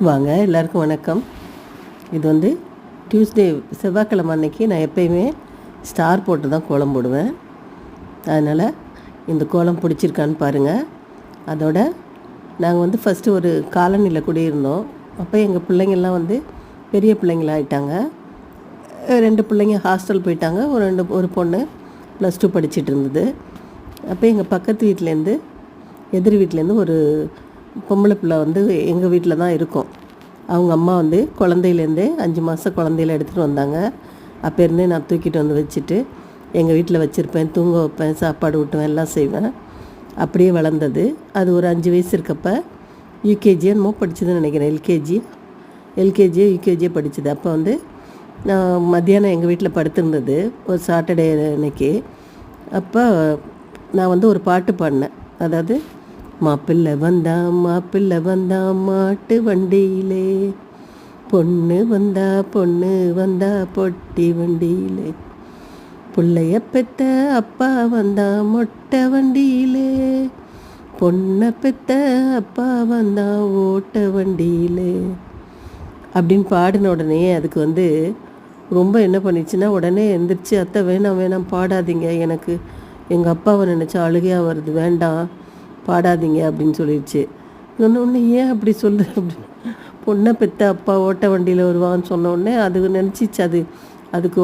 வாங்க எல்லாருக்கும் வணக்கம். இது வந்து டியூஸ்டே செவ்வாய்க்கிழமை அன்னைக்கு நான் எப்பயுமே ஸ்டார் போட்டு தான் கோலம் போடுவேன். அதனால் இந்த கோலம் பிடிச்சிருக்கான்னு பாருங்கள். அதோட நாங்கள் வந்து ஃபஸ்ட்டு ஒரு காலனியில் குடியிருந்தோம். அப்போ எங்கள் பிள்ளைங்கள்லாம் வந்து பெரிய பிள்ளைங்களாகிட்டாங்க. 2 பிள்ளைங்க ஹாஸ்டல் போயிட்டாங்க. ஒரு பொண்ணு +2 படிச்சுட்டு இருந்தது. அப்போ எங்கள் பக்கத்து வீட்டிலேருந்து எதிர் வீட்டிலேருந்து ஒரு பொம்பளை பிள்ளை வந்து எங்கள் வீட்டில் தான் இருக்கும். அவங்க அம்மா வந்து குழந்தையிலேருந்தே 5 மாத குழந்தையில எடுத்துகிட்டு வந்தாங்க. அப்போருந்தே நான் தூக்கிட்டு வந்து வச்சுட்டு எங்கள் வீட்டில் வச்சுருப்பேன், தூங்க வைப்பேன், சாப்பாடு ஊட்டுவேன், எல்லாம் செய்வேன். அப்படியே வளர்ந்தது. அது ஒரு 5 வயசு இருக்கப்போ யூகேஜி என்னமோ படிச்சதுன்னு நினைக்கிறேன். எல்கேஜியோ யூகேஜியோ படிச்சது. அப்போ வந்து நான் மத்தியானம் எங்கள் வீட்டில் படுத்திருந்தது ஒரு சாட்டர்டே அன்னைக்கு. அப்போ நான் வந்து ஒரு பாட்டு பாடினேன். அதாவது மாப்பிள்ளை வந்தா மாட்டு வண்டியிலே, பொண்ணு வந்தா பொட்டி வண்டியிலே, பிள்ளைய பெத்த அப்பா வந்தா மொட்டை வண்டியிலே, பொண்ணை பெத்த அப்பா வந்தா ஓட்ட வண்டியிலே அப்படின்னு பாடின உடனே அதுக்கு வந்து ரொம்ப என்ன பண்ணிச்சுன்னா, உடனே எந்திரிச்சு அத்தை வேணாம் பாடாதீங்க, எனக்கு எங்கள் அப்பாவை நினச்சா அழுகையாக வருது, வேண்டாம் பாடாதீங்க அப்படின்னு சொல்லிடுச்சு. சொன்னோடனே ஏன் அப்படி சொல்லு அப்படின்னு, பொண்ணை பெற்ற அப்பா ஓட்ட வண்டியில் வருவான்னு சொன்னோடனே அது நினச்சிச்சு. அதுக்கு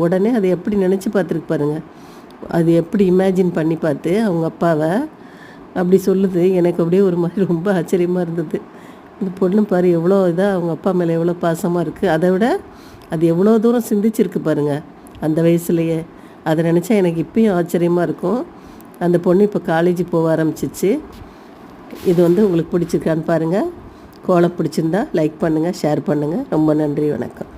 உடனே அதை எப்படி நினச்சி பார்த்துருக்கு பாருங்கள். அது எப்படி இமேஜின் பண்ணி பார்த்து அவங்க அப்பாவை அப்படி சொல்லுது. எனக்கு அப்படியே ஒரு மாதிரி ரொம்ப ஆச்சரியமாக இருந்தது. இந்த பொண்ணு பாரு எவ்வளோ இதாக அவங்க அப்பா மேலே எவ்வளோ பாசமாக இருக்குது. அதை விட அது எவ்வளோ தூரம் சிந்திச்சிருக்கு பாருங்கள் அந்த வயசுலையே. அதை நினச்சா எனக்கு இப்பயும் ஆச்சரியமாக இருக்கும். அந்த பொண்ணு இப்போ காலேஜ் போக ஆரம்பிச்சிச்சு. இது வந்து உங்களுக்கு பிடிச்சிருக்கான்னு பாருங்கள். கோலம் பிடிச்சிருந்தா லைக் பண்ணுங்கள், ஷேர் பண்ணுங்கள். ரொம்ப நன்றி, வணக்கம்.